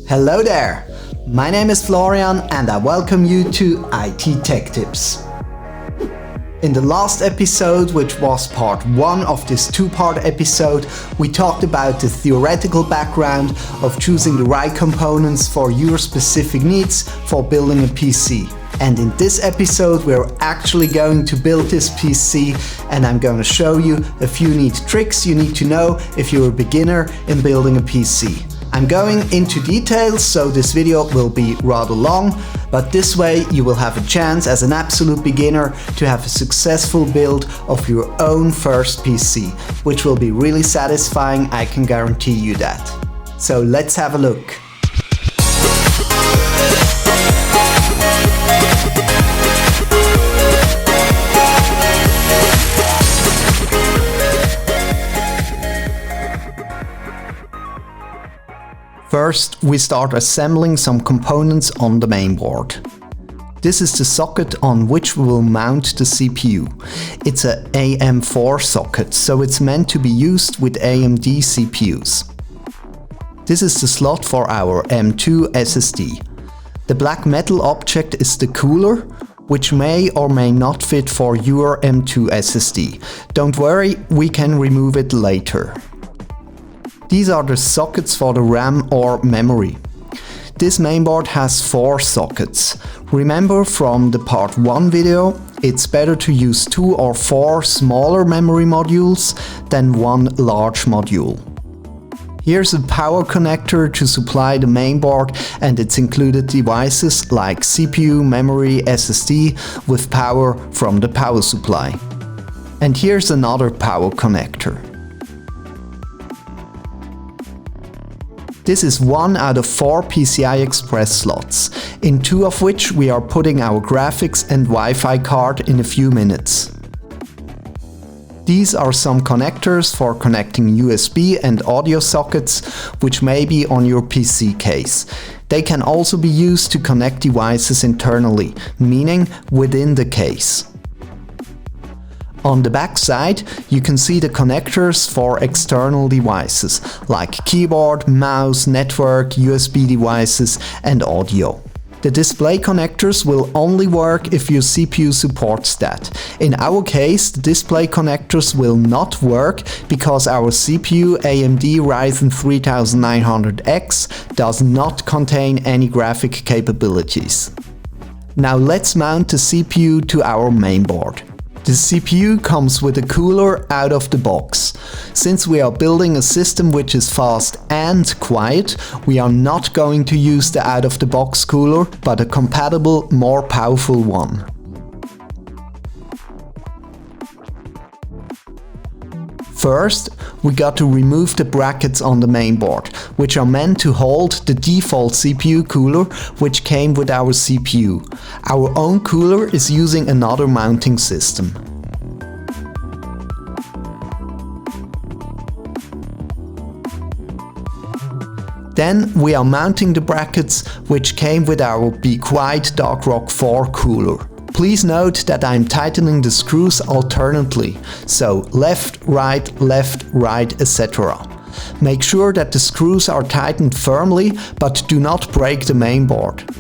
Hello there! My name is Florian and I welcome you to IT Tech Tips. In the last episode, which was part 1 of this 2-part episode, we talked about the theoretical background of choosing the right components for your specific needs for building a PC. And in this episode we're actually going to build this PC, and I'm going to show you a few neat tricks you need to know if you're a beginner in building a PC. I'm going into details, so this video will be rather long, but this way you will have a chance as an absolute beginner to have a successful build of your own first PC, which will be really satisfying, I can guarantee you that. So let's have a look. First, we start assembling some components on the mainboard. This is the socket on which we will mount the CPU. It's a AM4 socket, so it's meant to be used with AMD CPUs. This is the slot for our M2 SSD. The black metal object is the cooler, which may or may not fit for your M2 SSD. Don't worry, we can remove it later. These are the sockets for the RAM or memory. This mainboard has 4 sockets. Remember from the part 1 video, it's better to use 2 or 4 smaller memory modules than one large module. Here's a power connector to supply the mainboard and its included devices like CPU, memory, SSD with power from the power supply. And here's another power connector. This is 1 out of 4 PCI Express slots, in 2 of which we are putting our graphics and Wi-Fi card in a few minutes. These are some connectors for connecting USB and audio sockets, which may be on your PC case. They can also be used to connect devices internally, meaning within the case. On the back side, you can see the connectors for external devices, like keyboard, mouse, network, USB devices and audio. The display connectors will only work if your CPU supports that. In our case, the display connectors will not work because our CPU AMD Ryzen 3900X does not contain any graphic capabilities. Now let's mount the CPU to our mainboard. The CPU comes with a cooler out of the box. Since we are building a system which is fast and quiet, we are not going to use the out-of-the-box cooler, but a compatible, more powerful one. First, we got to remove the brackets on the mainboard, which are meant to hold the default CPU cooler which came with our CPU. Our own cooler is using another mounting system. Then we are mounting the brackets which came with our Be Quiet Dark Rock 4 cooler. Please note that I'm tightening the screws alternately, so left, right, etc. Make sure that the screws are tightened firmly, but do not break the mainboard.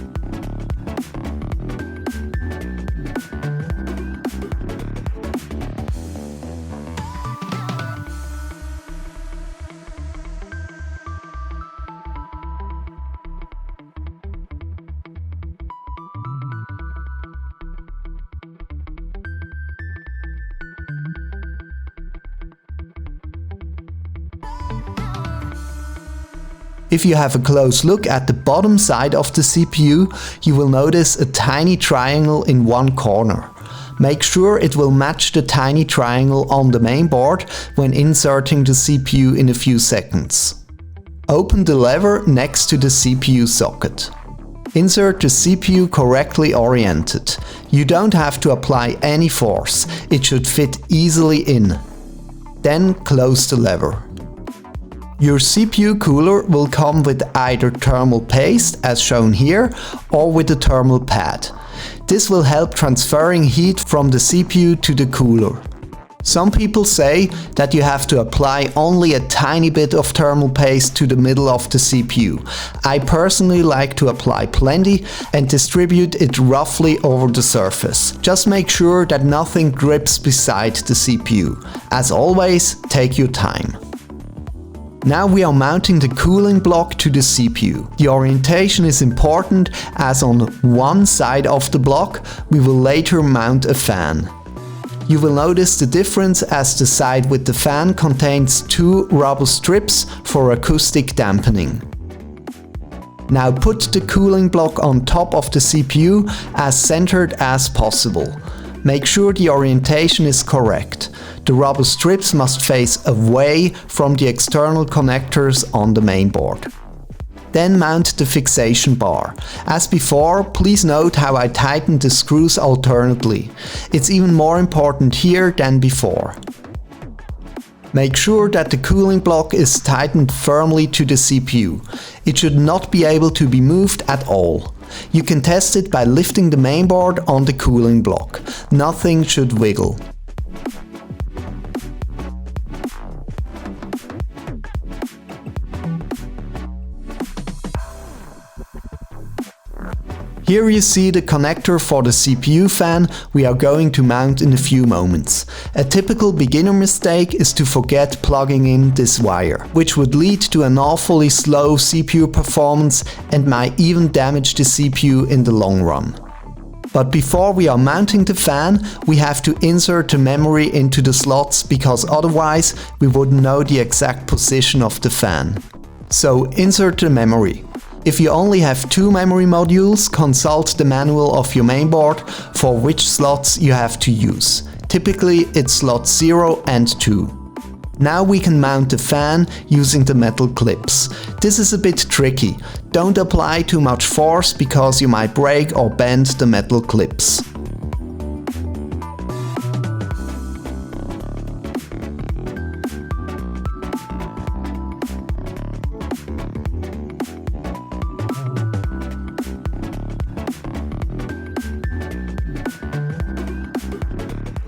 If you have a close look at the bottom side of the CPU, you will notice a tiny triangle in one corner. Make sure it will match the tiny triangle on the mainboard when inserting the CPU in a few seconds. Open the lever next to the CPU socket. Insert the CPU correctly oriented. You don't have to apply any force, it should fit easily in. Then close the lever. Your CPU cooler will come with either thermal paste, as shown here, or with a thermal pad. This will help transferring heat from the CPU to the cooler. Some people say that you have to apply only a tiny bit of thermal paste to the middle of the CPU. I personally like to apply plenty and distribute it roughly over the surface. Just make sure that nothing drips beside the CPU. As always, take your time. Now we are mounting the cooling block to the CPU. The orientation is important as on one side of the block we will later mount a fan. You will notice the difference as the side with the fan contains two rubber strips for acoustic dampening. Now put the cooling block on top of the CPU as centered as possible. Make sure the orientation is correct. The rubber strips must face away from the external connectors on the mainboard. Then mount the fixation bar. As before, please note how I tighten the screws alternately. It's even more important here than before. Make sure that the cooling block is tightened firmly to the CPU. It should not be able to be moved at all. You can test it by lifting the mainboard on the cooling block. Nothing should wiggle. Here you see the connector for the CPU fan we are going to mount in a few moments. A typical beginner mistake is to forget plugging in this wire, which would lead to an awfully slow CPU performance and might even damage the CPU in the long run. But before we are mounting the fan, we have to insert the memory into the slots because otherwise we wouldn't know the exact position of the fan. So insert the memory. If you only have two memory modules, consult the manual of your mainboard for which slots you have to use. Typically it's slot 0 and 2. Now we can mount the fan using the metal clips. This is a bit tricky. Don't apply too much force because you might break or bend the metal clips.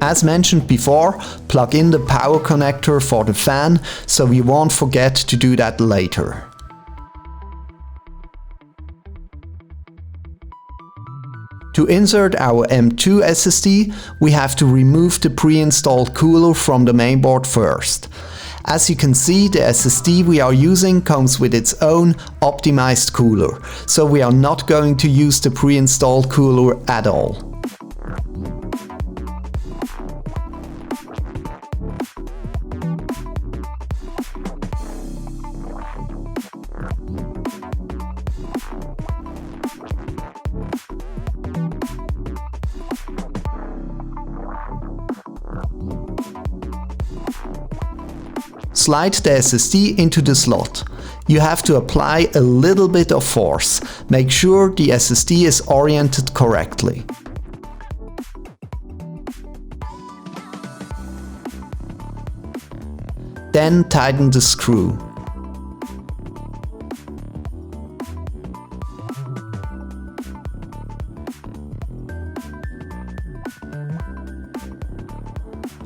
As mentioned before, plug in the power connector for the fan, so we won't forget to do that later. To insert our M2 SSD, we have to remove the pre-installed cooler from the mainboard first. As you can see, the SSD we are using comes with its own optimized cooler, so we are not going to use the pre-installed cooler at all. Slide the SSD into the slot. You have to apply a little bit of force. Make sure the SSD is oriented correctly. Then tighten the screw.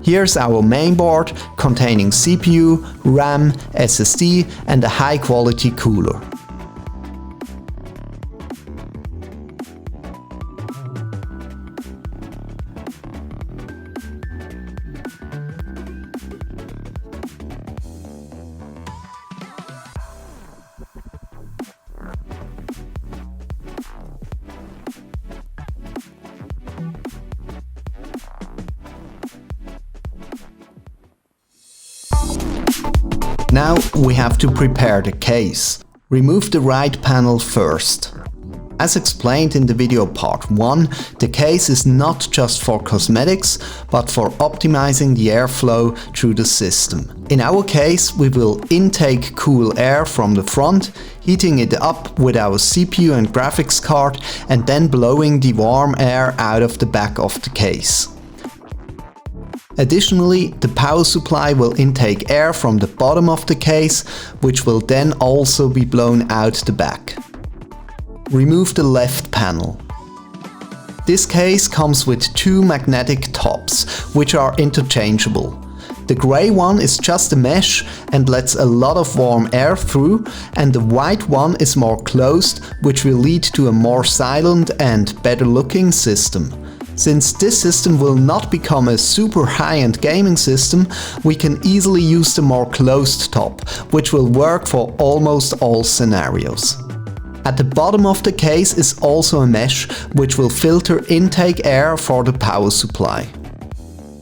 Here's our mainboard containing CPU, RAM, SSD and a high-quality cooler. Now we have to prepare the case. Remove the right panel first. As explained in the video part 1, the case is not just for cosmetics, but for optimizing the airflow through the system. In our case, we will intake cool air from the front, heating it up with our CPU and graphics card, and then blowing the warm air out of the back of the case. Additionally, the power supply will intake air from the bottom of the case, which will then also be blown out the back. Remove the left panel. This case comes with two magnetic tops, which are interchangeable. The grey one is just a mesh and lets a lot of warm air through, and the white one is more closed, which will lead to a more silent and better looking system. Since this system will not become a super high-end gaming system, we can easily use the more closed top, which will work for almost all scenarios. At the bottom of the case is also a mesh, which will filter intake air for the power supply.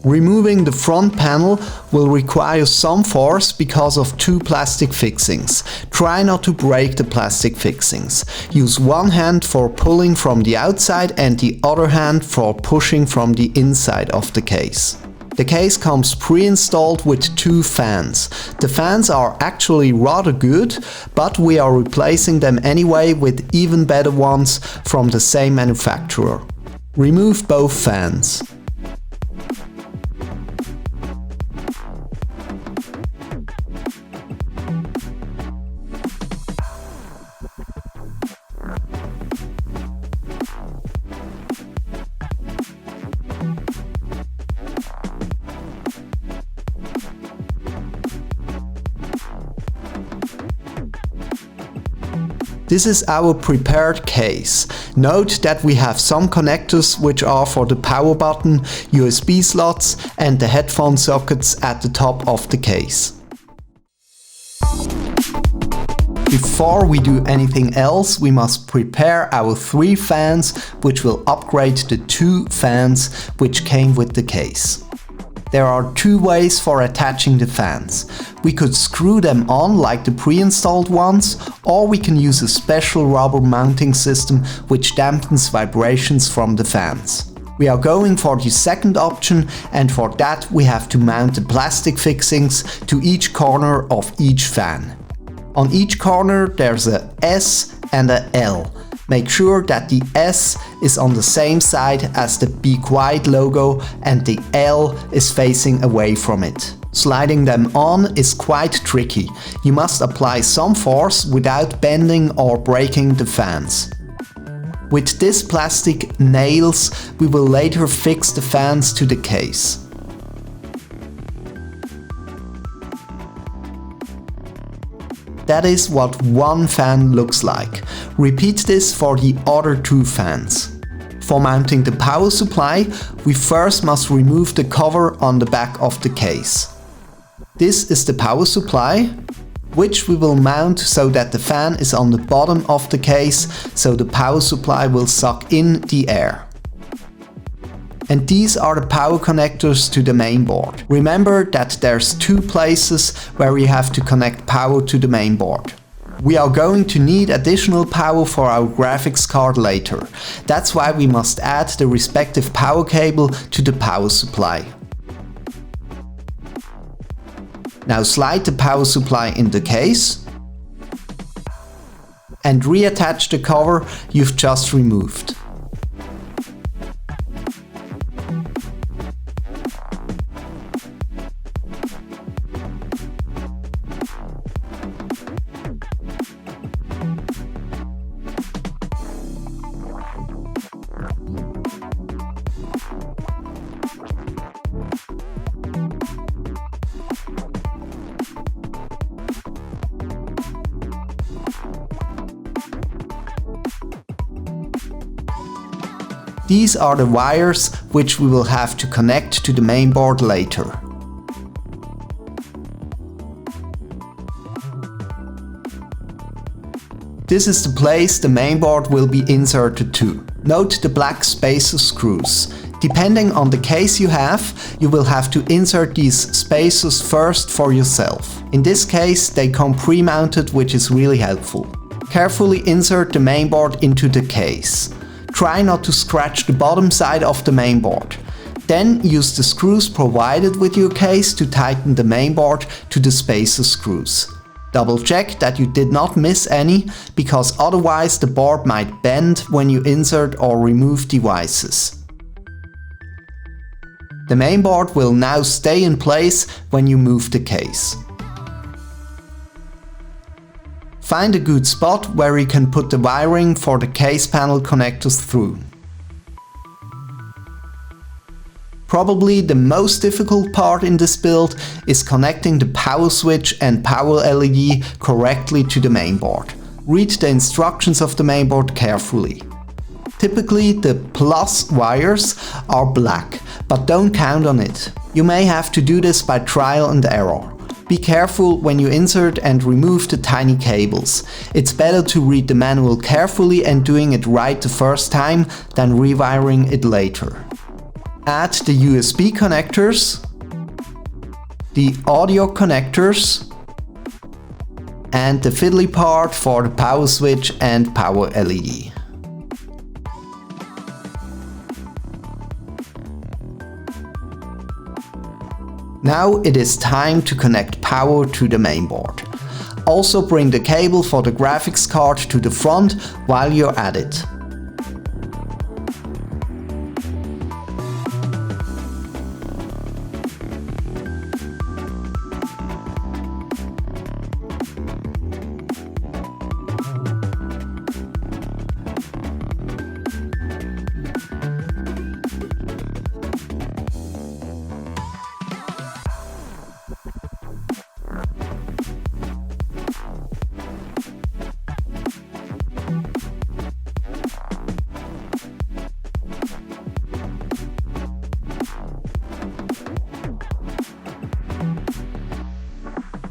Removing the front panel will require some force because of two plastic fixings. Try not to break the plastic fixings. Use one hand for pulling from the outside and the other hand for pushing from the inside of the case. The case comes pre-installed with two fans. The fans are actually rather good, but we are replacing them anyway with even better ones from the same manufacturer. Remove both fans. This is our prepared case. Note that we have some connectors which are for the power button, USB slots and the headphone sockets at the top of the case. Before we do anything else, we must prepare our 3 fans, which will upgrade the 2 fans which came with the case. There are 2 ways for attaching the fans. We could screw them on like the pre-installed ones, or we can use a special rubber mounting system which dampens vibrations from the fans. We are going for the second option, and for that we have to mount the plastic fixings to each corner of each fan. On each corner there's a S and a L. Make sure that the S is on the same side as the Be Quiet logo and the L is facing away from it. Sliding them on is quite tricky. You must apply some force without bending or breaking the fans. With this plastic nails, we will later fix the fans to the case. That is what one fan looks like. Repeat this for the other 2 fans. For mounting the power supply, we first must remove the cover on the back of the case. This is the power supply, which we will mount so that the fan is on the bottom of the case, so the power supply will suck in the air. And these are the power connectors to the mainboard. Remember that there's 2 places where we have to connect power to the mainboard. We are going to need additional power for our graphics card later. That's why we must add the respective power cable to the power supply. Now slide the power supply in the case and reattach the cover you've just removed. These are the wires which we will have to connect to the mainboard later. This is the place the mainboard will be inserted to. Note the black spacer screws. Depending on the case you have, you will have to insert these spacers first for yourself. In this case, they come pre-mounted, which is really helpful. Carefully insert the mainboard into the case. Try not to scratch the bottom side of the mainboard. Then use the screws provided with your case to tighten the mainboard to the spacer screws. Double check that you did not miss any, because otherwise the board might bend when you insert or remove devices. The mainboard will now stay in place when you move the case. Find a good spot where you can put the wiring for the case panel connectors through. Probably the most difficult part in this build is connecting the power switch and power LED correctly to the mainboard. Read the instructions of the mainboard carefully. Typically the plus wires are black, but don't count on it. You may have to do this by trial and error. Be careful when you insert and remove the tiny cables. It's better to read the manual carefully and doing it right the first time than rewiring it later. Add the USB connectors, the audio connectors, and the fiddly part for the power switch and power LED. Now it is time to connect power to the mainboard. Also bring the cable for the graphics card to the front while you're at it.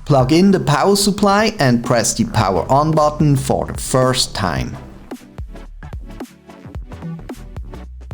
Plug in the power supply and press the power on button for the first time.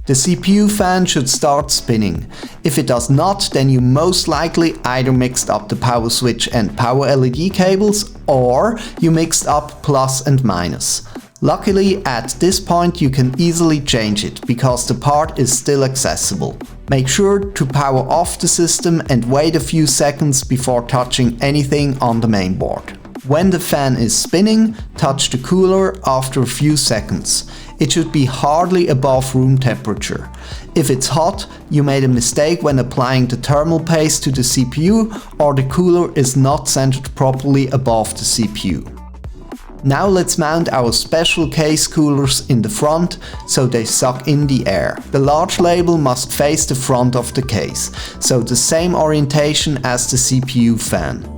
The CPU fan should start spinning. If it does not, then you most likely either mixed up the power switch and power LED cables, or you mixed up plus and minus. Luckily, at this point you can easily change it, because the part is still accessible. Make sure to power off the system and wait a few seconds before touching anything on the mainboard. When the fan is spinning, touch the cooler after a few seconds. It should be hardly above room temperature. If it's hot, you made a mistake when applying the thermal paste to the CPU, or the cooler is not centered properly above the CPU. Now let's mount our special case coolers in the front so they suck in the air. The large label must face the front of the case, so the same orientation as the CPU fan.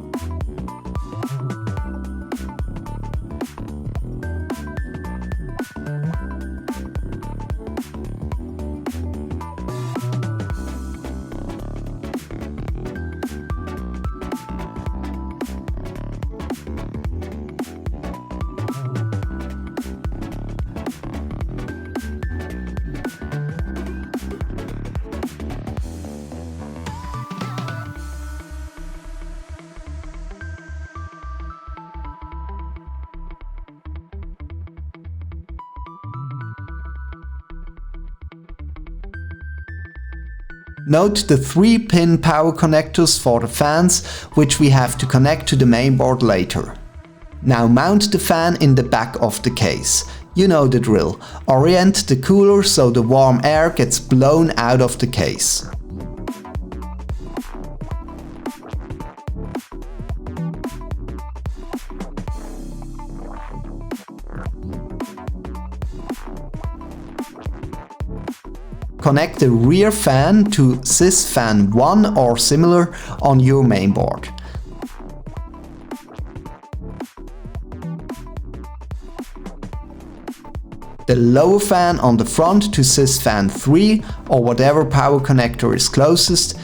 Note the 3-pin power connectors for the fans, which we have to connect to the mainboard later. Now mount the fan in the back of the case. You know the drill. Orient the cooler so the warm air gets blown out of the case. Connect the rear fan to sys fan 1 or similar on your mainboard. The lower fan on the front to sys fan 3 or whatever power connector is closest,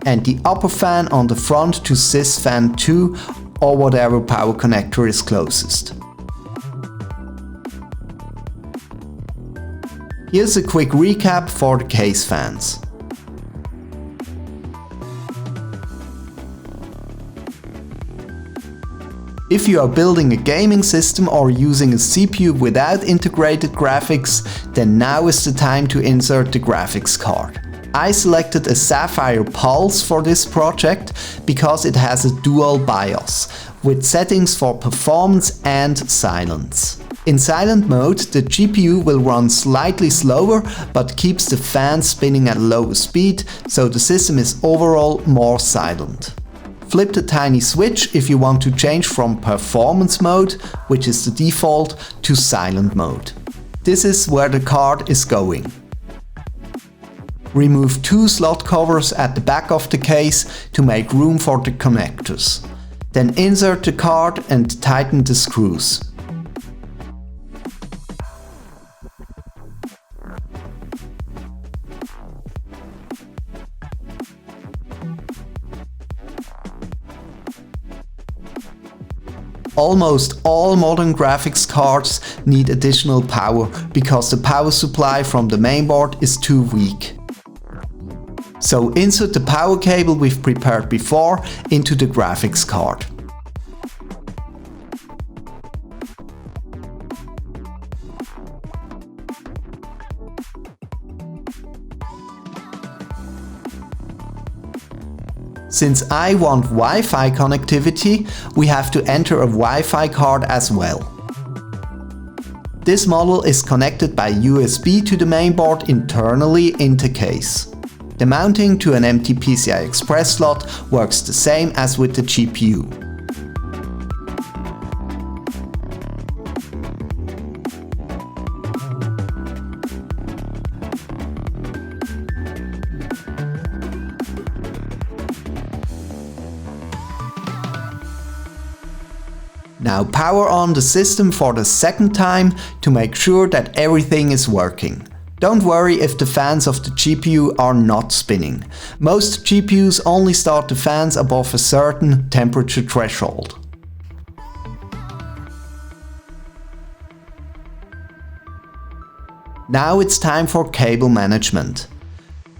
and the upper fan on the front to sys fan 2 or whatever power connector is closest. Here's a quick recap for the case fans. If you are building a gaming system or using a CPU without integrated graphics, then now is the time to insert the graphics card. I selected a Sapphire Pulse for this project because it has a dual BIOS, with settings for performance and silence. In silent mode, the GPU will run slightly slower, but keeps the fan spinning at lower speed, so the system is overall more silent. Flip the tiny switch if you want to change from performance mode, which is the default, to silent mode. This is where the card is going. Remove 2 slot covers at the back of the case to make room for the connectors. Then insert the card and tighten the screws. Almost all modern graphics cards need additional power because the power supply from the mainboard is too weak. So insert the power cable we've prepared before into the graphics card. Since I want Wi-Fi connectivity, we have to enter a Wi-Fi card as well. This model is connected by USB to the mainboard internally in the case. The mounting to an empty PCI Express slot works the same as with the GPU. Now power on the system for the second time to make sure that everything is working. Don't worry if the fans of the GPU are not spinning. Most GPUs only start the fans above a certain temperature threshold. Now it's time for cable management.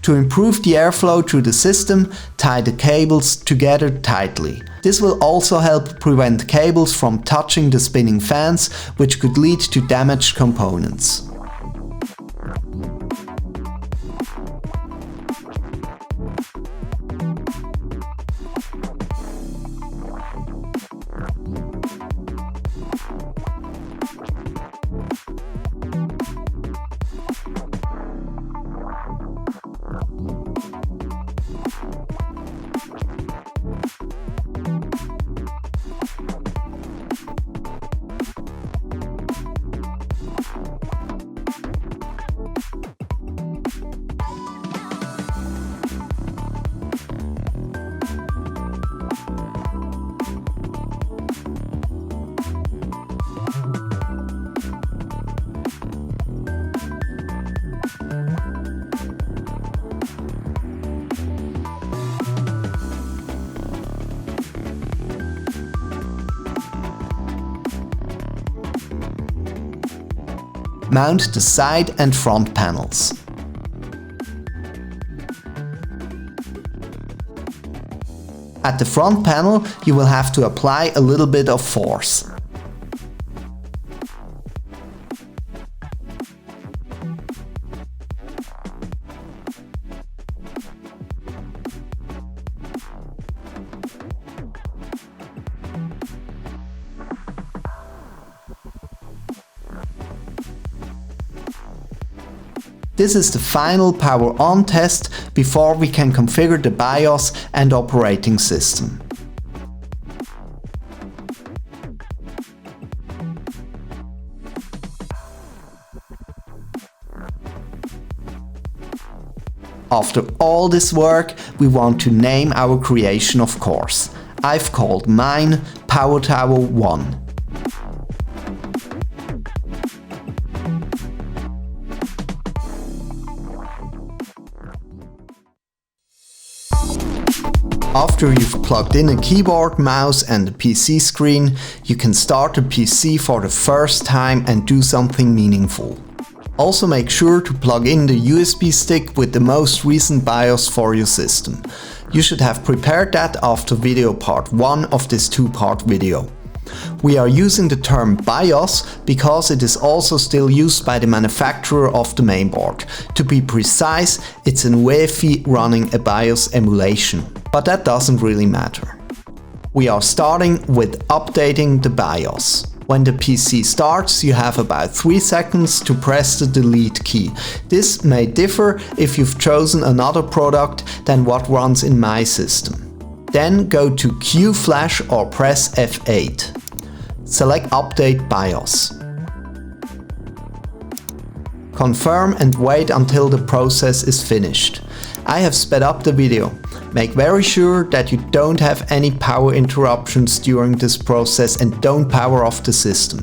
To improve the airflow through the system, tie the cables together tightly. This will also help prevent cables from touching the spinning fans, which could lead to damaged components. Mount the side and front panels. At the front panel, you will have to apply a little bit of force. This is the final power on test before we can configure the BIOS and operating system. After all this work, we want to name our creation, of course. I've called mine Power Tower 1. After you've plugged in a keyboard, mouse and a PC screen, you can start the PC for the first time and do something meaningful. Also make sure to plug in the USB stick with the most recent BIOS for your system. You should have prepared that after video part 1 of this 2-part video. We are using the term BIOS because it is also still used by the manufacturer of the mainboard. To be precise, it's an UEFI running a BIOS emulation. But that doesn't really matter. We are starting with updating the BIOS. When the PC starts, you have about 3 seconds to press the delete key. This may differ if you've chosen another product than what runs in my system. Then go to Q Flash or press F8. Select Update BIOS. Confirm and wait until the process is finished. I have sped up the video. Make very sure that you don't have any power interruptions during this process and don't power off the system.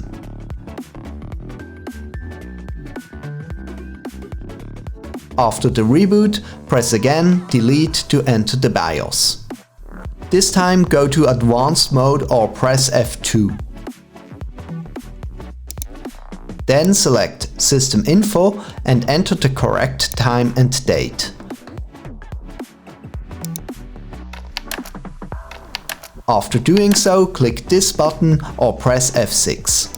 After the reboot, press again Delete to enter the BIOS. This time go to Advanced Mode or press F2. Then select System Info and enter the correct time and date. After doing so, click this button or press F6.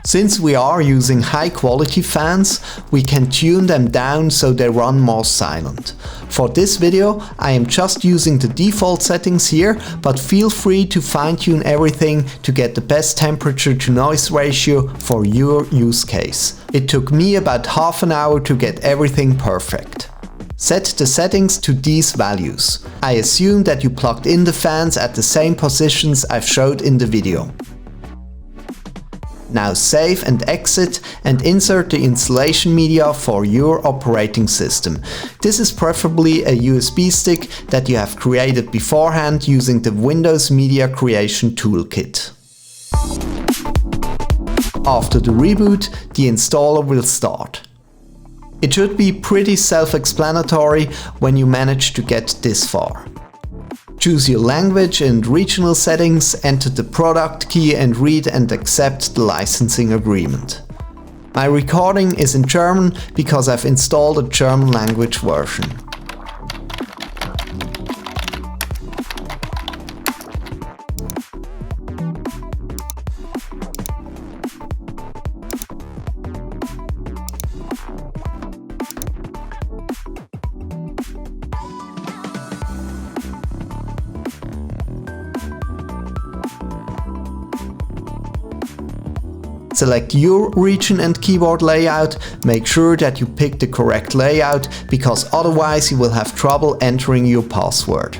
Since we are using high quality fans, we can tune them down so they run more silent. For this video, I am just using the default settings here, but feel free to fine-tune everything to get the best temperature to noise ratio for your use case. It took me about half an hour to get everything perfect. Set the settings to these values. I assume that you plugged in the fans at the same positions I've showed in the video. Now save and exit and insert the installation media for your operating system. This is preferably a USB stick that you have created beforehand using the Windows Media Creation Toolkit. After the reboot, the installer will start. It should be pretty self-explanatory when you manage to get this far. Choose your language and regional settings, enter the product key and read and accept the licensing agreement. My recording is in German because I've installed a German language version. Select your region and keyboard layout, make sure that you pick the correct layout, because otherwise you will have trouble entering your password.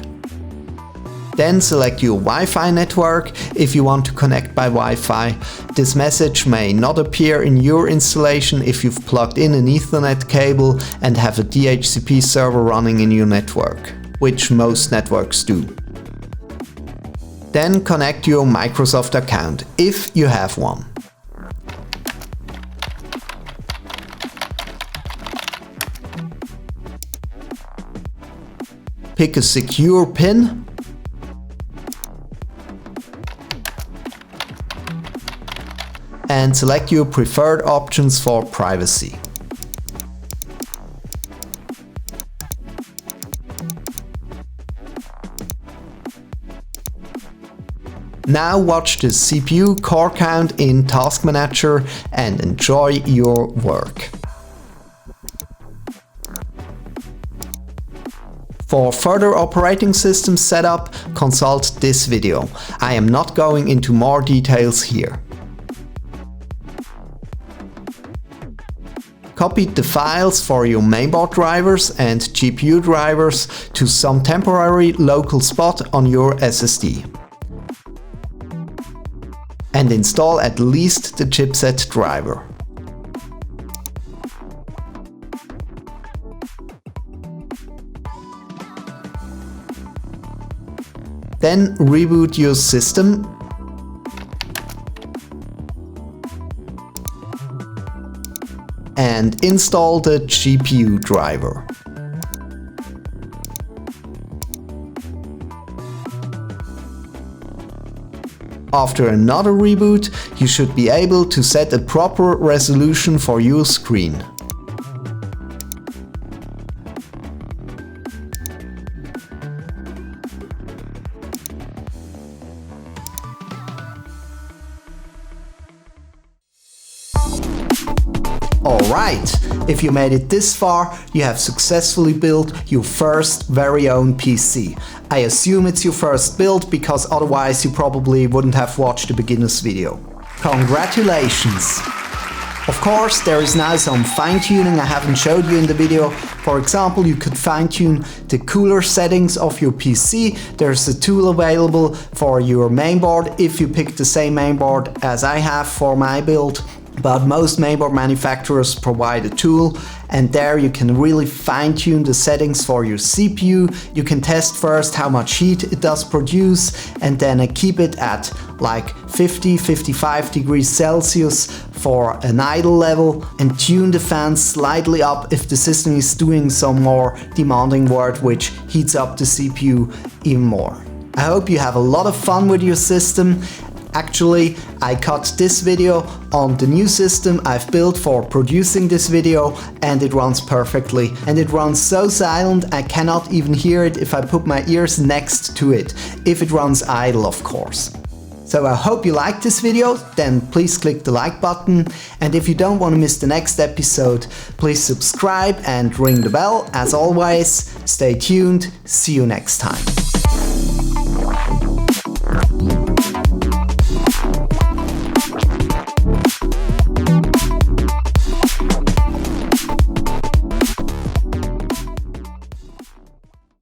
Then select your Wi-Fi network if you want to connect by Wi-Fi. This message may not appear in your installation if you've plugged in an Ethernet cable and have a DHCP server running in your network, which most networks do. Then connect your Microsoft account, if you have one. Pick a secure PIN and select your preferred options for privacy. Now watch the CPU core count in Task Manager and enjoy your work. For further operating system setup, consult this video. I am not going into more details here. Copy the files for your mainboard drivers and GPU drivers to some temporary local spot on your SSD. And install at least the chipset driver. Then reboot your system and install the GPU driver. After another reboot, you should be able to set a proper resolution for your screen. Alright, if you made it this far, you have successfully built your first very own PC. I assume it's your first build because otherwise you probably wouldn't have watched the beginner's video. Congratulations! Of course, there is now some fine-tuning I haven't showed you in the video. For example, you could fine-tune the cooler settings of your PC. There's a tool available for your mainboard if you pick the same mainboard as I have for my build. but most mainboard manufacturers provide a tool, and there you can really fine-tune the settings for your CPU. You can test first how much heat it does produce, and then keep it at like 50-55 degrees Celsius for an idle level, and tune the fans slightly up if the system is doing some more demanding work which heats up the CPU even more. I hope you have a lot of fun with your system. Actually, I cut this video on the new system I've built for producing this video, and it runs perfectly. And it runs so silent I cannot even hear it if I put my ears next to it, if it runs idle of course. So I hope you liked this video, then please click the like button, and if you don't want to miss the next episode, please subscribe and ring the bell. As always, stay tuned, see you next time.